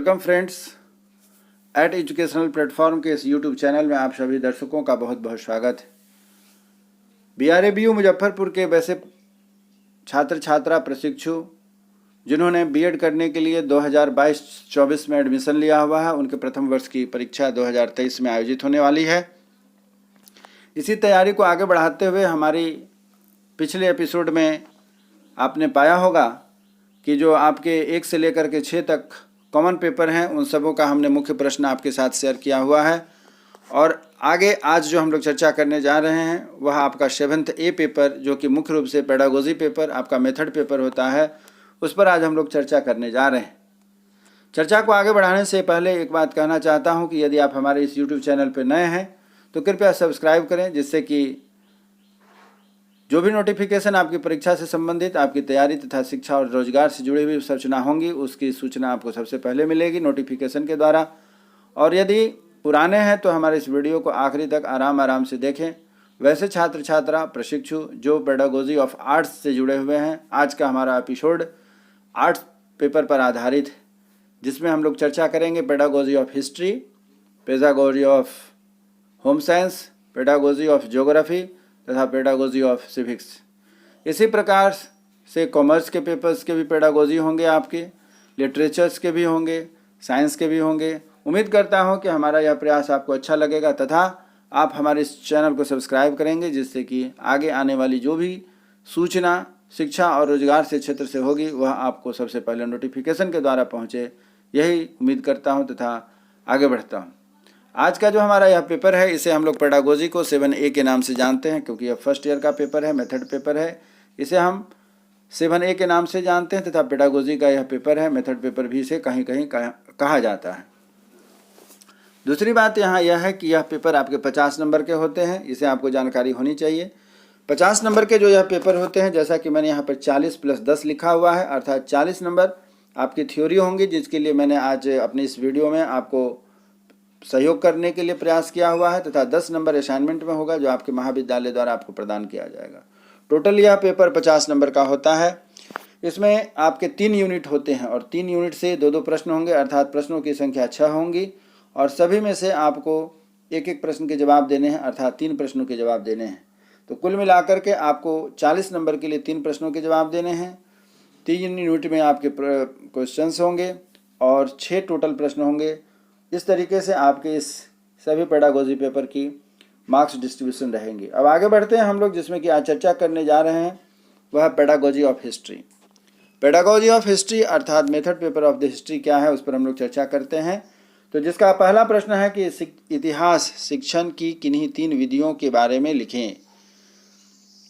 Welcome friends at educational platform के इस YouTube channel में आप सभी दर्शकों का बहुत बहुत स्वागत है। BRABU मुजफ्फरपुर के वैसे छात्र छात्रा प्रशिक्षु जिन्होंने बीएड करने के लिए 2022-24 में एडमिशन लिया हुआ है, उनके प्रथम वर्ष की परीक्षा 2023 में आयोजित होने वाली है। इसी तैयारी को आगे बढ़ाते हुए हमारी पिछले एपिसोड में आपने पाया होगा कि जो आपके 1 से लेकर के 6 तक कॉमन पेपर हैं, उन सबों का हमने मुख्य प्रश्न आपके साथ शेयर किया हुआ है। और आगे आज जो हम लोग चर्चा करने जा रहे हैं वह आपका 7th A पेपर, जो कि मुख्य रूप से पेडागोजी पेपर, आपका मेथड पेपर होता है, उस पर आज हम लोग चर्चा करने जा रहे हैं। चर्चा को आगे बढ़ाने से पहले एक बात कहना चाहता हूं कि यदि आप हमारे इस यूट्यूब चैनल पर नए हैं तो कृपया सब्सक्राइब करें, जिससे कि जो भी नोटिफिकेशन आपकी परीक्षा से संबंधित, आपकी तैयारी तथा शिक्षा और रोजगार से जुड़ी हुई सूचना होंगी, उसकी सूचना आपको सबसे पहले मिलेगी नोटिफिकेशन के द्वारा। और यदि पुराने हैं तो हमारे इस वीडियो को आखिरी तक आराम से देखें। वैसे छात्र छात्रा प्रशिक्षु जो पेडागोजी ऑफ आर्ट्स से जुड़े हुए हैं, आज का हमारा एपिसोड आर्ट्स पेपर पर आधारित है, जिसमें हम लोग चर्चा करेंगे pedagogy of history, pedagogy of home science, pedagogy of geography तथा पेडागोजी ऑफ सिविक्स। इसी प्रकार से कॉमर्स के पेपर्स के भी पेडागोजी होंगे, आपके लिटरेचर्स के भी होंगे, साइंस के भी होंगे। उम्मीद करता हूं कि हमारा यह प्रयास आपको अच्छा लगेगा तथा आप हमारे इस चैनल को सब्सक्राइब करेंगे, जिससे कि आगे आने वाली जो भी सूचना शिक्षा और रोजगार से क्षेत्र से होगी वह आपको सबसे पहले नोटिफिकेशन के द्वारा पहुँचे, यही उम्मीद करता हूँ तथा आगे बढ़ता हूँ। आज का जो हमारा यह पेपर है, इसे हम लोग पेडागोजी को 7A के नाम से जानते हैं, क्योंकि यह फर्स्ट ईयर का पेपर है, मेथड पेपर है। इसे हम 7A के नाम से जानते हैं तथा पेडागोजी का यह पेपर है, मेथड पेपर भी इसे कहीं कहीं कहा जाता है। दूसरी बात यहाँ यह है कि यह पेपर आपके 50 नंबर के होते हैं, इसे आपको जानकारी होनी चाहिए। 50 नंबर के जो यह पेपर होते हैं, जैसा कि मैंने यहाँ पर 40 + 10 लिखा हुआ है, अर्थात 40 नंबर आपकी थ्योरी होंगी, जिसके लिए मैंने आज अपनी इस वीडियो में आपको सहयोग करने के लिए प्रयास किया हुआ है, तथा 10 नंबर असाइनमेंट में होगा, जो आपके महाविद्यालय द्वारा आपको प्रदान किया जाएगा। टोटल यह पेपर 50 नंबर का होता है। इसमें आपके 3 यूनिट होते हैं और 3 यूनिट से 2-2 प्रश्न होंगे, अर्थात प्रश्नों की संख्या 6 होंगी और सभी में से आपको एक प्रश्न के जवाब देने हैं, अर्थात 3 प्रश्नों के जवाब देने हैं। तो कुल मिलाकर के आपको 40 नंबर के लिए 3 प्रश्नों के जवाब देने हैं। 3 यूनिट में आपके क्वेश्चंस होंगे और 6 टोटल प्रश्न होंगे। इस तरीके से आपके इस सभी पेडागोजी पेपर की मार्क्स डिस्ट्रीब्यूशन रहेंगी। अब आगे बढ़ते हैं हम लोग, जिसमें कि आज चर्चा करने जा रहे हैं वह pedagogy of history. Pedagogy of history अर्थात method paper of the history क्या है, उस पर हम लोग चर्चा करते हैं। तो जिसका पहला प्रश्न है कि इतिहास शिक्षण की किन्हीं 3 विधियों के बारे में लिखें।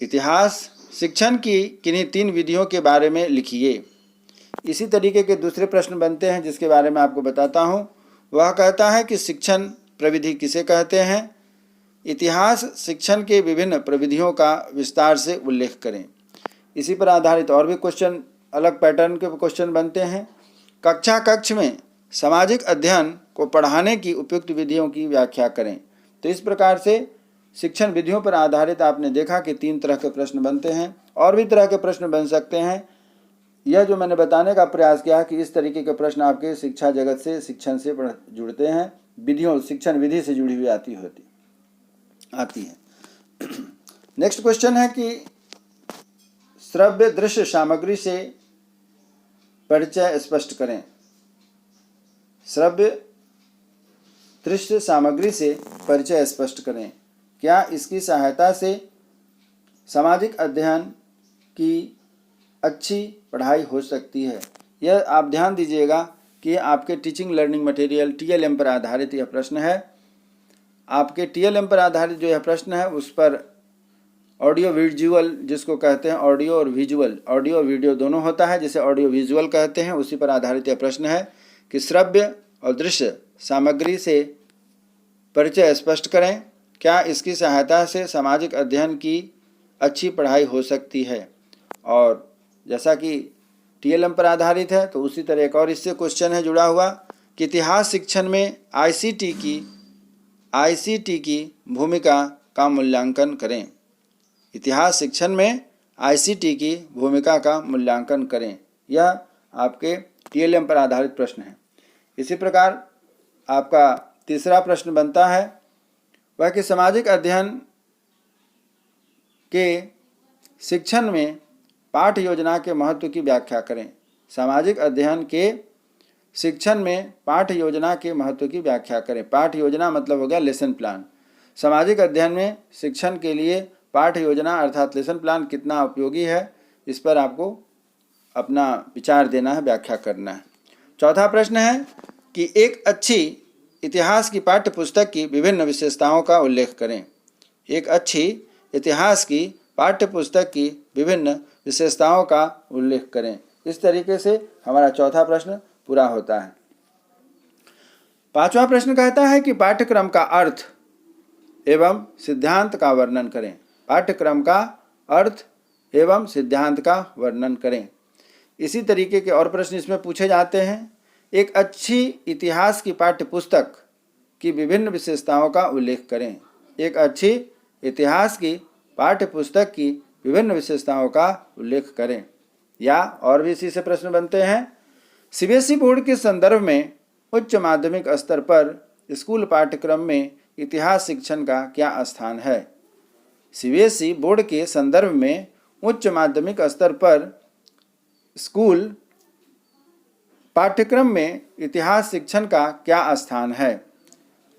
इतिहास शिक्षण की किन्हीं 3 विधियों के बारे में लिखिए। इसी तरीके के दूसरे प्रश्न बनते हैं, जिसके बारे में आपको बताता हूँ। वह कहता है कि शिक्षण प्रविधि किसे कहते हैं। इतिहास शिक्षण के विभिन्न प्रविधियों का विस्तार से उल्लेख करें। इसी पर आधारित और भी क्वेश्चन, अलग पैटर्न के क्वेश्चन बनते हैं। कक्ष में सामाजिक अध्ययन को पढ़ाने की उपयुक्त विधियों की व्याख्या करें। तो इस प्रकार से शिक्षण विधियों पर आधारित आपने देखा कि 3 तरह के प्रश्न बनते हैं, और भी तरह के प्रश्न बन सकते हैं। यह जो मैंने बताने का प्रयास किया है कि इस तरीके के प्रश्न आपके शिक्षा जगत से, शिक्षण से जुड़ते हैं, विधियों शिक्षण विधि से जुड़ी हुई आती है। नेक्स्ट क्वेश्चन है कि श्रव्य दृश्य सामग्री से परिचय स्पष्ट करें। श्रव्य दृश्य सामग्री से परिचय स्पष्ट करें। क्या इसकी सहायता से सामाजिक अध्ययन की अच्छी पढ़ाई हो सकती है। यह आप ध्यान दीजिएगा कि आपके टीचिंग लर्निंग मटेरियल TLM पर आधारित यह प्रश्न है। आपके TLM पर आधारित जो यह प्रश्न है, उस पर ऑडियो विजुअल, जिसको कहते हैं ऑडियो और विजुअल, ऑडियो वीडियो दोनों होता है, जिसे ऑडियो विजुअल कहते हैं, उसी पर आधारित यह प्रश्न है कि श्रव्य और दृश्य सामग्री से परिचय स्पष्ट करें। क्या इसकी सहायता से सामाजिक अध्ययन की अच्छी पढ़ाई हो सकती है। और जैसा कि TLM पर आधारित है, तो उसी तरह एक और इससे क्वेश्चन है जुड़ा हुआ कि इतिहास शिक्षण में ICT की भूमिका का मूल्यांकन करें। इतिहास शिक्षण में ICT की भूमिका का मूल्यांकन करें। यह आपके TLM पर आधारित प्रश्न है। इसी प्रकार आपका तीसरा प्रश्न बनता है वह कि सामाजिक अध्ययन के शिक्षण में पाठ योजना के महत्व की व्याख्या करें। सामाजिक अध्ययन के शिक्षण में पाठ योजना के महत्व की व्याख्या करें। पाठ योजना मतलब हो गया लेसन प्लान। सामाजिक अध्ययन में शिक्षण के लिए पाठ योजना अर्थात लेसन प्लान कितना उपयोगी है, इस पर आपको अपना विचार देना है, व्याख्या करना है। चौथा प्रश्न है कि एक अच्छी इतिहास की पाठ्य पुस्तक की विभिन्न विशेषताओं का उल्लेख करें। एक अच्छी इतिहास की पाठ्य पुस्तक की विभिन्न विशेषताओं का उल्लेख करें। इस तरीके से हमारा चौथा प्रश्न पूरा होता है। पांचवा प्रश्न कहता है कि पाठ्यक्रम का अर्थ एवं सिद्धांत का वर्णन करें। पाठ्यक्रम का अर्थ एवं सिद्धांत का वर्णन करें। इसी तरीके के और प्रश्न इसमें पूछे जाते हैं। एक अच्छी इतिहास की पाठ्य पुस्तक की विभिन्न विशेषताओं का उल्लेख करें। एक अच्छी इतिहास की पाठ्य पुस्तक की विभिन्न विशेषताओं का उल्लेख करें। या और भी इसी से प्रश्न बनते हैं। सीबीएसई बोर्ड के संदर्भ में उच्च माध्यमिक स्तर पर स्कूल पाठ्यक्रम में इतिहास शिक्षण का क्या स्थान है। सीबीएसई बोर्ड के संदर्भ में उच्च माध्यमिक स्तर पर स्कूल पाठ्यक्रम में इतिहास शिक्षण का क्या स्थान है।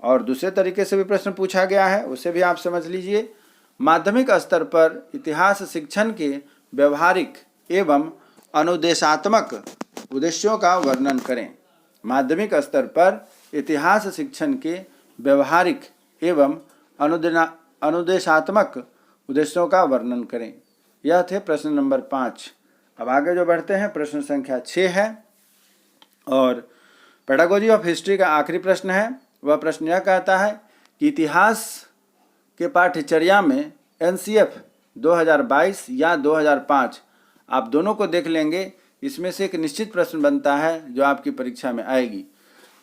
और दूसरे तरीके से भी प्रश्न पूछा गया है, उसे भी आप समझ लीजिए। माध्यमिक स्तर पर इतिहास शिक्षण के व्यवहारिक एवं अनुदेशात्मक उद्देश्यों का वर्णन करें। माध्यमिक स्तर पर इतिहास शिक्षण के व्यवहारिक एवं अनुदेशात्मक उद्देश्यों का वर्णन करें। यह थे प्रश्न नंबर 5। अब आगे जो बढ़ते हैं, प्रश्न संख्या 6 है और पेडागोजी ऑफ हिस्ट्री का आखिरी प्रश्न है। वह प्रश्न यह कहता है कि इतिहास के पाठ्यचर्या में एनसीएफ 2022 या 2005 आप दोनों को देख लेंगे, इसमें से एक निश्चित प्रश्न बनता है जो आपकी परीक्षा में आएगी।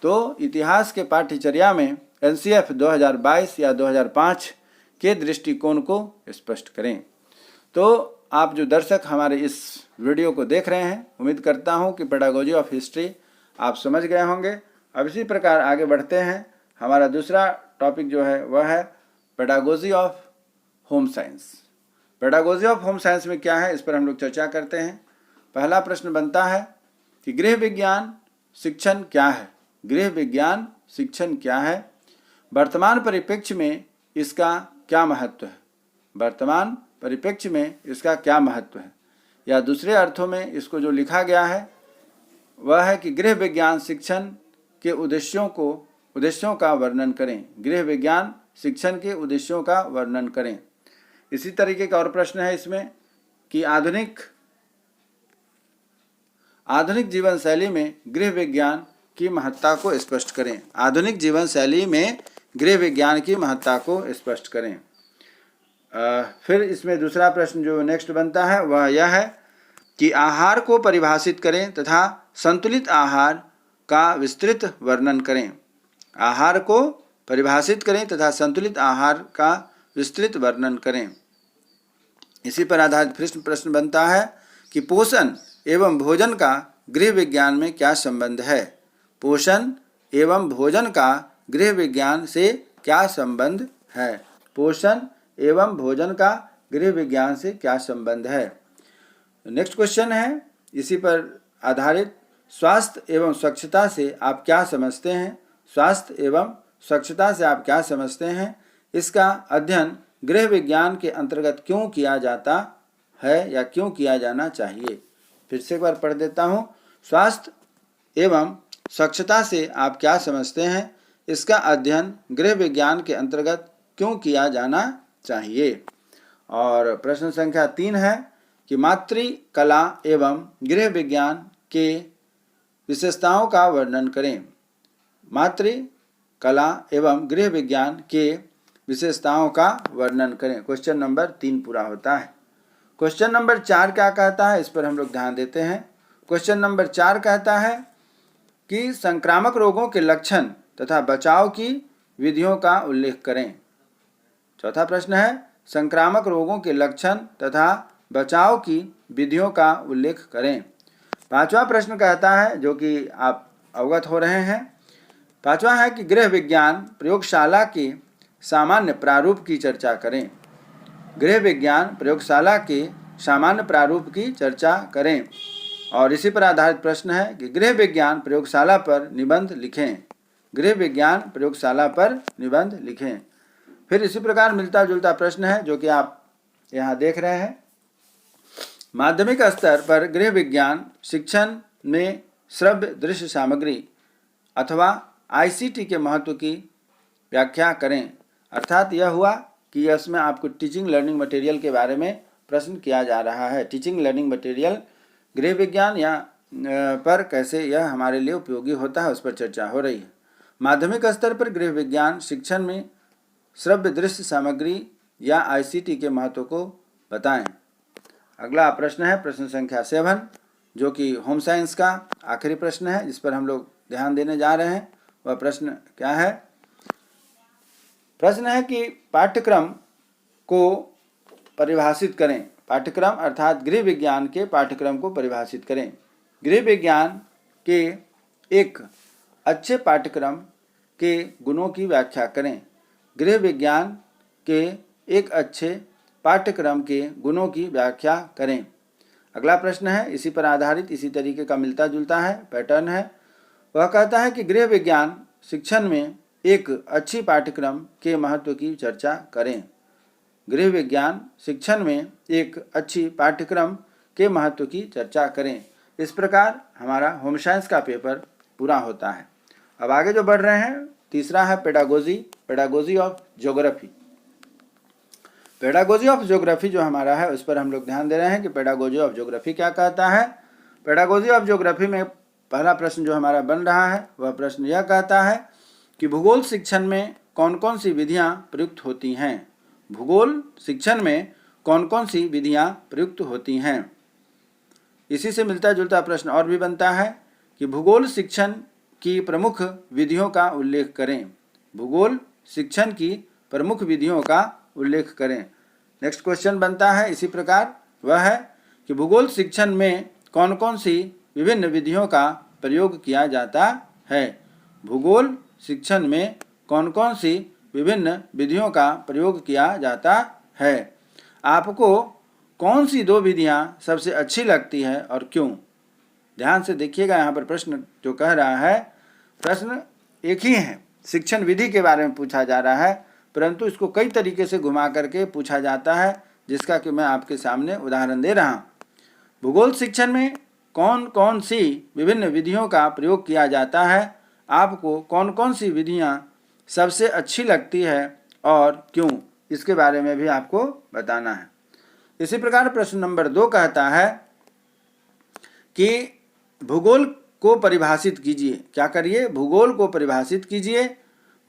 तो इतिहास के पाठ्यचर्या में एनसीएफ 2022 या 2005 के दृष्टिकोण को स्पष्ट करें। तो आप जो दर्शक हमारे इस वीडियो को देख रहे हैं, उम्मीद करता हूं कि पेडागोजी ऑफ हिस्ट्री आप समझ गए होंगे। अब इसी प्रकार आगे बढ़ते हैं। हमारा दूसरा टॉपिक जो है वह है pedagogy of home science. Pedagogy of home science में क्या है, इस पर हम लोग चर्चा करते हैं। पहला प्रश्न बनता है कि गृह विज्ञान शिक्षण क्या है। गृह विज्ञान शिक्षण क्या है, वर्तमान परिप्रेक्ष्य में इसका क्या महत्व है। वर्तमान परिप्रेक्ष्य में इसका क्या महत्व है, या दूसरे अर्थों में इसको जो लिखा गया है वह है कि गृह विज्ञान शिक्षण के उद्देश्यों का वर्णन करें। गृह विज्ञान शिक्षण के उद्देश्यों का वर्णन करें। इसी तरीके का और प्रश्न है इसमें कि आधुनिक जीवन शैली में गृह विज्ञान की महत्ता को स्पष्ट करें। आधुनिक जीवन शैली में गृह विज्ञान की महत्ता को स्पष्ट करें। फिर इसमें दूसरा प्रश्न जो नेक्स्ट बनता है वह यह है कि आहार को परिभाषित करें तथा संतुलित आहार का विस्तृत वर्णन करें। आहार को परिभाषित करें तथा संतुलित आहार का विस्तृत वर्णन करें। इसी पर आधारित प्रश्न बनता है कि पोषण एवं भोजन का गृह विज्ञान में क्या संबंध है। पोषण एवं भोजन का गृह विज्ञान से क्या संबंध है। पोषण एवं भोजन का गृह विज्ञान से क्या संबंध है। नेक्स्ट क्वेश्चन है इसी पर आधारित, स्वास्थ्य एवं स्वच्छता से आप क्या समझते हैं। स्वास्थ्य एवं स्वच्छता से आप क्या समझते हैं, इसका अध्ययन गृह विज्ञान के अंतर्गत क्यों किया जाता है या क्यों किया जाना चाहिए। फिर से एक बार पढ़ देता हूँ। स्वास्थ्य एवं स्वच्छता से आप क्या समझते हैं, इसका अध्ययन गृह विज्ञान के अंतर्गत क्यों किया जाना चाहिए। और प्रश्न संख्या 3 है कि मातृकला एवं गृह विज्ञान के विशेषताओं का वर्णन करें। मातृकला एवं गृह विज्ञान के विशेषताओं का वर्णन करें। क्वेश्चन नंबर 3 पूरा होता है। क्वेश्चन नंबर 4 क्या कहता है, इस पर हम लोग ध्यान देते हैं। क्वेश्चन नंबर 4 कहता है कि संक्रामक रोगों के लक्षण तथा बचाव की विधियों का उल्लेख करें। चौथा प्रश्न है संक्रामक रोगों के लक्षण तथा बचाव की विधियों का उल्लेख करें। पांचवा प्रश्न कहता है, जो कि आप अवगत हो रहे हैं। पांचवा है कि गृह विज्ञान प्रयोगशाला के सामान्य प्रारूप की चर्चा करें। गृह विज्ञान प्रयोगशाला के सामान्य प्रारूप की चर्चा करें। और इसी पर आधारित प्रश्न है कि गृह विज्ञान प्रयोगशाला पर निबंध लिखें। गृह विज्ञान प्रयोगशाला पर निबंध लिखें। फिर इसी प्रकार मिलता जुलता प्रश्न है जो कि आप यहाँ देख रहे हैं। माध्यमिक स्तर पर गृह विज्ञान शिक्षण में श्रव्य दृश्य सामग्री अथवा आईसीटी के महत्व की व्याख्या करें। अर्थात यह हुआ कि इसमें आपको टीचिंग लर्निंग मटेरियल के बारे में प्रश्न किया जा रहा है। टीचिंग लर्निंग मटेरियल गृह विज्ञान या पर कैसे यह हमारे लिए उपयोगी होता है, उस पर चर्चा हो रही है। माध्यमिक स्तर पर गृह विज्ञान शिक्षण में श्रव्य दृश्य सामग्री या आईसीटी के महत्व को बताएं। अगला प्रश्न है प्रश्न संख्या 7, जो कि होम साइंस का आखिरी प्रश्न है, जिस पर हम लोग ध्यान देने जा रहे हैं। वह प्रश्न क्या है? प्रश्न है कि पाठ्यक्रम को परिभाषित करें। पाठ्यक्रम अर्थात गृह विज्ञान के पाठ्यक्रम को परिभाषित करें। गृह विज्ञान के एक अच्छे पाठ्यक्रम के गुणों की व्याख्या करें। गृह विज्ञान के एक अच्छे पाठ्यक्रम के गुणों की व्याख्या करें। अगला प्रश्न है इसी पर आधारित, इसी तरीके का मिलता जुलता है, पैटर्न है। वह कहता है कि गृह विज्ञान शिक्षण में एक अच्छी पाठ्यक्रम के महत्व की चर्चा करें। गृह विज्ञान शिक्षण में एक अच्छी पाठ्यक्रम के महत्व की चर्चा करें। इस प्रकार हमारा होम साइंस का पेपर पूरा होता है। अब आगे जो बढ़ रहे हैं, तीसरा है pedagogy of geography. Pedagogy of geography जो हमारा है उस पर हम लोग ध्यान दे रहे हैं कि पेडागोजी ऑफ ज्योग्राफी क्या कहता है। पेडागोजी ऑफ ज्योग्राफी में पहला प्रश्न जो हमारा बन रहा है वह प्रश्न यह कहता है कि भूगोल शिक्षण में कौन कौन सी विधियां प्रयुक्त होती हैं। भूगोल शिक्षण में कौन कौन सी विधियां प्रयुक्त होती हैं। इसी से मिलता जुलता प्रश्न और भी बनता है कि भूगोल शिक्षण की प्रमुख विधियों का उल्लेख करें। भूगोल शिक्षण की प्रमुख विधियों का उल्लेख करें। नेक्स्ट क्वेश्चन बनता है इसी प्रकार, वह है कि भूगोल शिक्षण में कौन कौन सी विभिन्न विधियों का प्रयोग किया जाता है। भूगोल शिक्षण में कौन कौन सी विभिन्न विधियों का प्रयोग किया जाता है। आपको कौन सी दो विधियां सबसे अच्छी लगती है और क्यों। ध्यान से देखिएगा, यहाँ पर प्रश्न जो कह रहा है, प्रश्न एक ही है, शिक्षण विधि के बारे में पूछा जा रहा है, परंतु इसको कई तरीके से घुमा करके पूछा जाता है, जिसका कि मैं आपके सामने उदाहरण दे रहा हूँ। भूगोल शिक्षण में कौन कौन सी विभिन्न विधियों का प्रयोग किया जाता है, आपको कौन कौन सी विधियां सबसे अच्छी लगती है और क्यों, इसके बारे में भी आपको बताना है। इसी प्रकार प्रश्न नंबर 2 कहता है कि भूगोल को परिभाषित कीजिए। क्या करिए? भूगोल को परिभाषित कीजिए।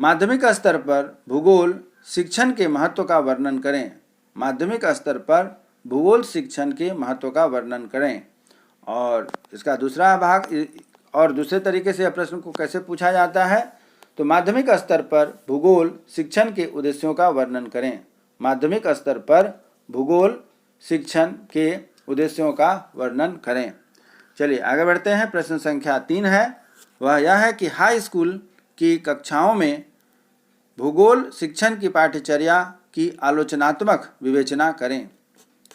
माध्यमिक स्तर पर भूगोल शिक्षण के महत्व का वर्णन करें। माध्यमिक स्तर पर भूगोल शिक्षण के महत्व का वर्णन करें। और इसका दूसरा भाग और दूसरे तरीके से प्रश्न को कैसे पूछा जाता है, तो माध्यमिक स्तर पर भूगोल शिक्षण के उद्देश्यों का वर्णन करें। माध्यमिक स्तर पर भूगोल शिक्षण के उद्देश्यों का वर्णन करें। चलिए आगे बढ़ते हैं। प्रश्न संख्या 3 है, वह यह है कि हाई स्कूल की कक्षाओं में भूगोल शिक्षण की पाठ्यचर्या की आलोचनात्मक विवेचना करें।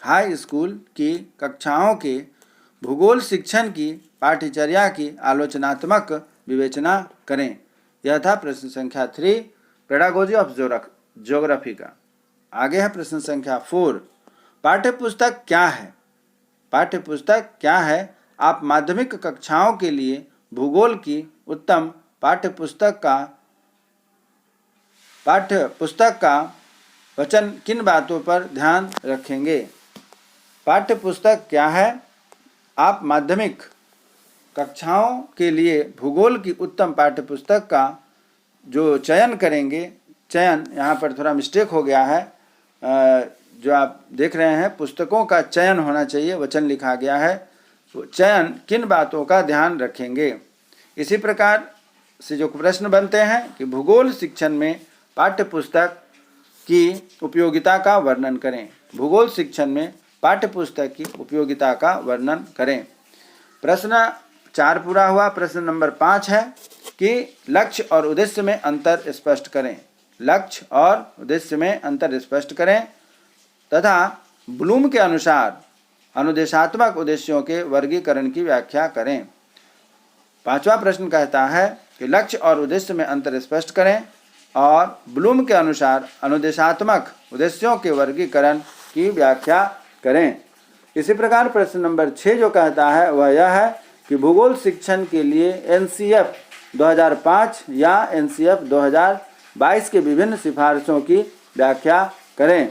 हाई स्कूल की कक्षाओं के भूगोल शिक्षण की पाठ्यचर्या की आलोचनात्मक विवेचना करें। यह था प्रश्न संख्या 3 पेडागोजी ऑफ ज्योग्राफी का। आगे है प्रश्न संख्या 4, पाठ्यपुस्तक क्या है। पाठ्यपुस्तक क्या है? आप माध्यमिक कक्षाओं के लिए भूगोल की उत्तम पाठ्यपुस्तक का वचन किन बातों पर ध्यान रखेंगे। पाठ्यपुस्तक क्या है? आप माध्यमिक कक्षाओं के लिए भूगोल की उत्तम पाठ्यपुस्तक का जो चयन करेंगे, चयन यहाँ पर थोड़ा मिस्टेक हो गया है, जो आप देख रहे हैं पुस्तकों का चयन होना चाहिए, वचन लिखा गया है। तो चयन किन बातों का ध्यान रखेंगे। इसी प्रकार से जो प्रश्न बनते हैं कि भूगोल शिक्षण में पाठ्यपुस्तक की उपयोगिता का वर्णन करें। भूगोल शिक्षण में पाठ्यपुस्तक की उपयोगिता का वर्णन करें। प्रश्न 4 पूरा हुआ। प्रश्न नंबर 5 है कि लक्ष्य और उद्देश्य में अंतर स्पष्ट करें। लक्ष्य और उद्देश्य में अंतर स्पष्ट करें तथा ब्लूम के अनुसार अनुदेशात्मक उद्देश्यों के वर्गीकरण की व्याख्या करें। 5वां प्रश्न कहता है कि लक्ष्य और उद्देश्य में अंतर स्पष्ट करें और ब्लूम के अनुसार अनुदेशात्मक उद्देश्यों के वर्गीकरण की व्याख्या करें। इसी प्रकार प्रश्न नंबर 6 जो कहता है वह यह है कि भूगोल शिक्षण के लिए एनसीएफ 2005 या एनसीएफ 2022 के विभिन्न सिफारिशों की व्याख्या करें।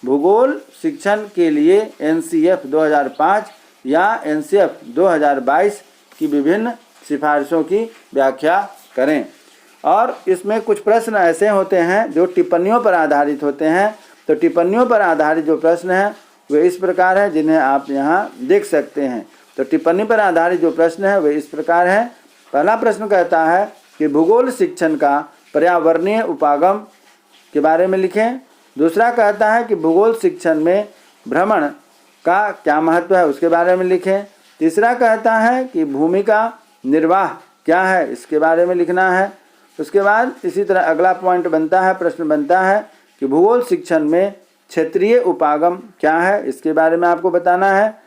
भूगोल शिक्षण के लिए एनसीएफ 2005 या एनसीएफ 2022 की विभिन्न सिफारिशों की व्याख्या करें। और इसमें कुछ प्रश्न ऐसे होते हैं जो टिप्पणियों पर आधारित होते हैं। तो टिप्पणियों पर आधारित जो प्रश्न हैं वे इस प्रकार हैं जिन्हें आप यहाँ देख सकते हैं। तो टिप्पणी पर आधारित जो प्रश्न है वे इस प्रकार है। पहला प्रश्न कहता है कि भूगोल शिक्षण का पर्यावरणीय उपागम के बारे में लिखें। दूसरा कहता है कि भूगोल शिक्षण में भ्रमण का क्या महत्व है उसके बारे में लिखें। तीसरा कहता है कि भूमिका निर्वाह क्या है इसके बारे में लिखना है। उसके बाद इसी तरह अगला पॉइंट बनता है, प्रश्न बनता है कि भूगोल शिक्षण में क्षेत्रीय उपागम क्या है इसके बारे में आपको बताना है।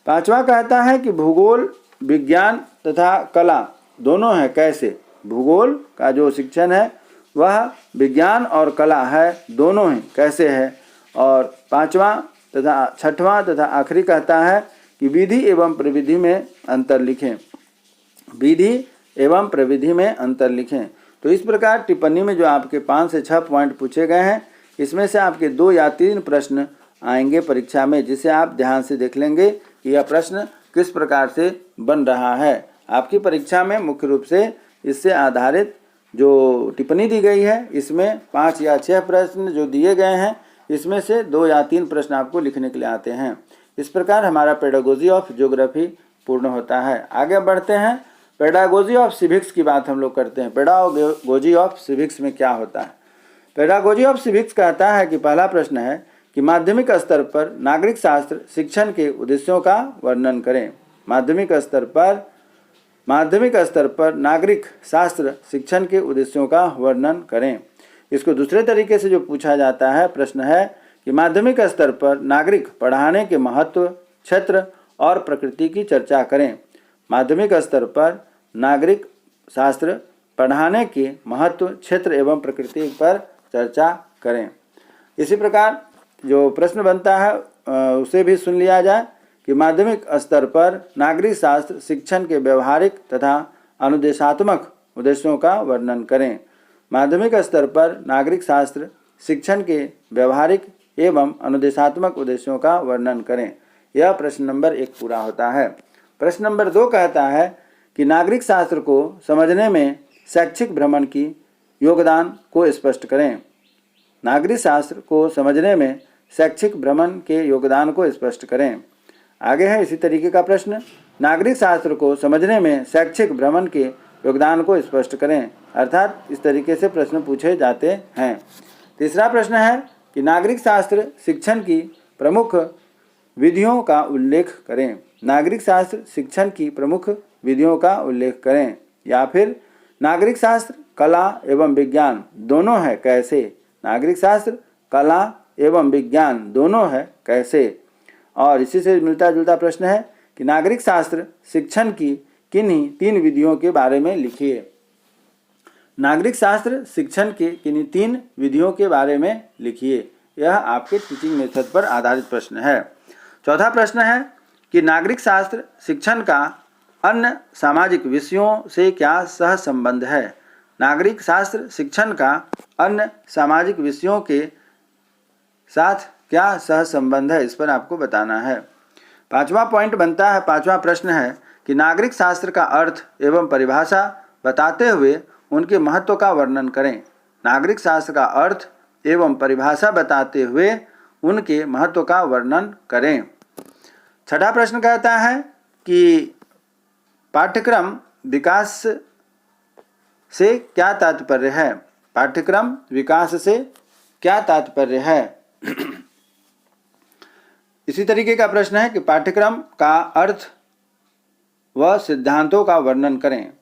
5वां कहता है कि भूगोल विज्ञान तथा कला दोनों है कैसे। भूगोल का जो शिक्षण है वह विज्ञान और कला है दोनों ही कैसे है। और 5वां तथा 6वां तथा आखिरी कहता है कि विधि एवं प्रविधि में अंतर लिखें। विधि एवं प्रविधि में अंतर लिखें। तो इस प्रकार टिप्पणी में जो आपके 5 से 6 पॉइंट पूछे गए हैं इसमें से आपके 2 या 3 प्रश्न आएंगे परीक्षा में, जिसे आप ध्यान से देख लेंगे कि यह प्रश्न किस प्रकार से बन रहा है। आपकी परीक्षा में मुख्य रूप से इससे आधारित जो टिप्पणी दी गई है इसमें 5 या 6 प्रश्न जो दिए गए हैं इसमें से 2 या 3 प्रश्न आपको लिखने के लिए आते हैं। इस प्रकार हमारा पेडागोजी ऑफ ज्योग्राफी पूर्ण होता है। आगे बढ़ते हैं, पेडागोजी ऑफ सिविक्स की बात हम लोग करते हैं। पेडागोजी ऑफ सिविक्स में क्या होता है। पेडागोजी ऑफ सिविक्स कहता है कि पहला प्रश्न है कि माध्यमिक स्तर पर नागरिक शास्त्र शिक्षण के उद्देश्यों का वर्णन करें। माध्यमिक स्तर पर नागरिक शास्त्र शिक्षण के उद्देश्यों का वर्णन करें। इसको दूसरे तरीके से जो पूछा जाता है प्रश्न है कि माध्यमिक स्तर पर नागरिक पढ़ाने के महत्व, क्षेत्र और प्रकृति की चर्चा करें। माध्यमिक स्तर पर नागरिक शास्त्र पढ़ाने के महत्व, क्षेत्र एवं प्रकृति पर चर्चा करें। इसी प्रकार जो प्रश्न बनता है उसे भी सुन लिया जाए कि माध्यमिक स्तर पर नागरिक शास्त्र शिक्षण के व्यवहारिक तथा अनुदेशात्मक उद्देश्यों का वर्णन करें। माध्यमिक स्तर पर नागरिक शास्त्र शिक्षण के व्यवहारिक एवं अनुदेशात्मक उद्देश्यों का वर्णन करें। यह प्रश्न नंबर 1 पूरा होता है। प्रश्न नंबर 2 कहता है कि नागरिक शास्त्र को समझने में शैक्षिक भ्रमण की योगदान को स्पष्ट करें। नागरिक शास्त्र को समझने में शैक्षिक भ्रमण के योगदान को स्पष्ट करें। आगे है इसी तरीके का प्रश्न, नागरिक शास्त्र को समझने में शैक्षिक भ्रमण के योगदान को स्पष्ट करें। अर्थात इस तरीके से प्रश्न पूछे जाते हैं। तीसरा प्रश्न है कि नागरिक शास्त्र शिक्षण की प्रमुख विधियों का उल्लेख करें। नागरिक शास्त्र शिक्षण की प्रमुख विधियों का उल्लेख करें। या फिर नागरिक शास्त्र कला एवं विज्ञान दोनों है कैसे। नागरिक शास्त्र कला एवं विज्ञान दोनों है कैसे। और इसी से मिलता जुलता प्रश्न है कि नागरिक शास्त्र शिक्षण की किन्हीं 3 विधियों के बारे में लिखिए। नागरिक शास्त्र शिक्षण के किन्हीं 3 विधियों के बारे में लिखिए। यह आपके टीचिंग मेथड पर आधारित प्रश्न है। चौथा प्रश्न है कि नागरिक शास्त्र शिक्षण का अन्य सामाजिक विषयों से क्या सह संबंध है। नागरिक शास्त्र शिक्षण का अन्य सामाजिक विषयों के साथ क्या सह संबंध है, इस पर आपको बताना है। 5वां पॉइंट बनता है, 5वां प्रश्न है कि नागरिक शास्त्र का अर्थ एवं परिभाषा बताते हुए उनके महत्व का वर्णन करें। नागरिक शास्त्र का अर्थ एवं परिभाषा बताते हुए उनके महत्व का वर्णन करें। छठा प्रश्न कहता है कि पाठ्यक्रम विकास से क्या तात्पर्य है। पाठ्यक्रम विकास से क्या तात्पर्य है। इसी तरीके का प्रश्न है कि पाठ्यक्रम का अर्थ व सिद्धांतों का वर्णन करें।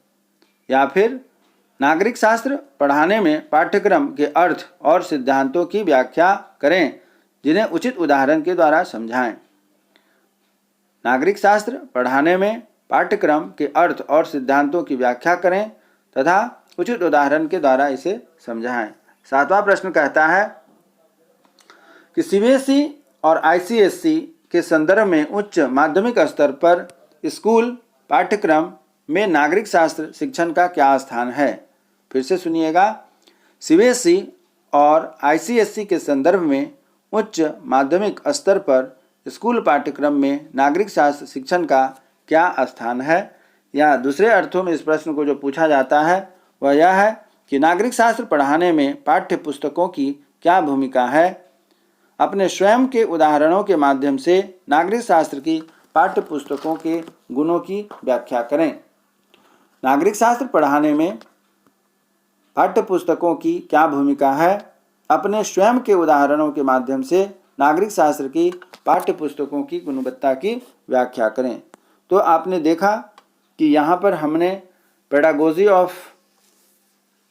या फिर नागरिक शास्त्र पढ़ाने में पाठ्यक्रम के अर्थ और सिद्धांतों की व्याख्या करें, जिन्हें उचित उदाहरण के द्वारा समझाएं। नागरिक शास्त्र पढ़ाने में पाठ्यक्रम के अर्थ और सिद्धांतों की व्याख्या करें तथा उचित उदाहरण के द्वारा इसे समझाएं। 7वां प्रश्न कहता है कि सीबीएसई और आईसीएसई के संदर्भ में उच्च माध्यमिक स्तर पर स्कूल पाठ्यक्रम में नागरिक शास्त्र शिक्षण का क्या स्थान है। फिर से सुनिएगा, सीबीएसई और आईसीएसई के संदर्भ में उच्च माध्यमिक स्तर पर स्कूल पाठ्यक्रम में नागरिक शास्त्र शिक्षण का क्या स्थान है। या दूसरे अर्थों में इस प्रश्न को जो पूछा जाता है वह यह है कि नागरिक शास्त्र पढ़ाने में पाठ्य पुस्तकों की क्या भूमिका है। अपने स्वयं के उदाहरणों के माध्यम से नागरिक शास्त्र की पाठ्य पुस्तकों के गुणों की व्याख्या करें। नागरिक शास्त्र पढ़ाने में पाठ्य पुस्तकों की क्या भूमिका है। अपने स्वयं के उदाहरणों के माध्यम से नागरिक शास्त्र की पाठ्य पुस्तकों की गुणवत्ता की व्याख्या करें। तो आपने देखा कि यहाँ पर हमने pedagogy of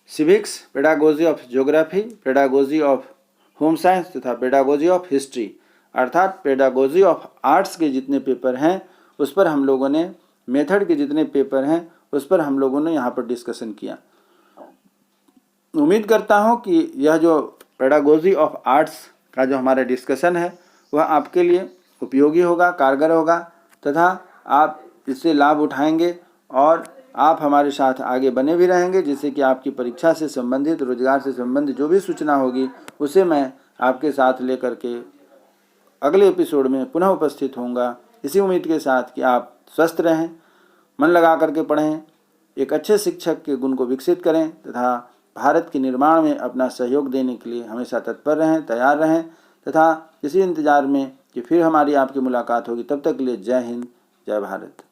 civics, pedagogy of geography, pedagogy of home science तथा पेडागोजी ऑफ हिस्ट्री अर्थात पेडागोजी ऑफ आर्ट्स के जितने पेपर हैं उस पर हम लोगों ने, मेथड के जितने पेपर हैं उस पर हम लोगों ने यहाँ पर डिस्कशन किया। उम्मीद करता हूँ कि यह जो पेडागोजी ऑफ आर्ट्स का जो हमारा डिस्कशन है वह आपके लिए उपयोगी होगा, कारगर होगा तथा आप इससे लाभ उठाएंगे और आप हमारे साथ आगे बने भी रहेंगे, जिससे कि आपकी परीक्षा से संबंधित, रोजगार से संबंधित जो भी सूचना होगी उसे मैं आपके साथ लेकर के अगले एपिसोड में पुनः उपस्थित होऊंगा। इसी उम्मीद के साथ कि आप स्वस्थ रहें, मन लगा करके पढ़ें, एक अच्छे शिक्षक के गुण को विकसित करें तथा भारत के निर्माण में अपना सहयोग देने के लिए हमेशा तत्पर रहें, तैयार रहें तथा इसी इंतज़ार में कि फिर हमारी आपकी मुलाकात होगी। तब तक के लिए जय हिंद, जय भारत।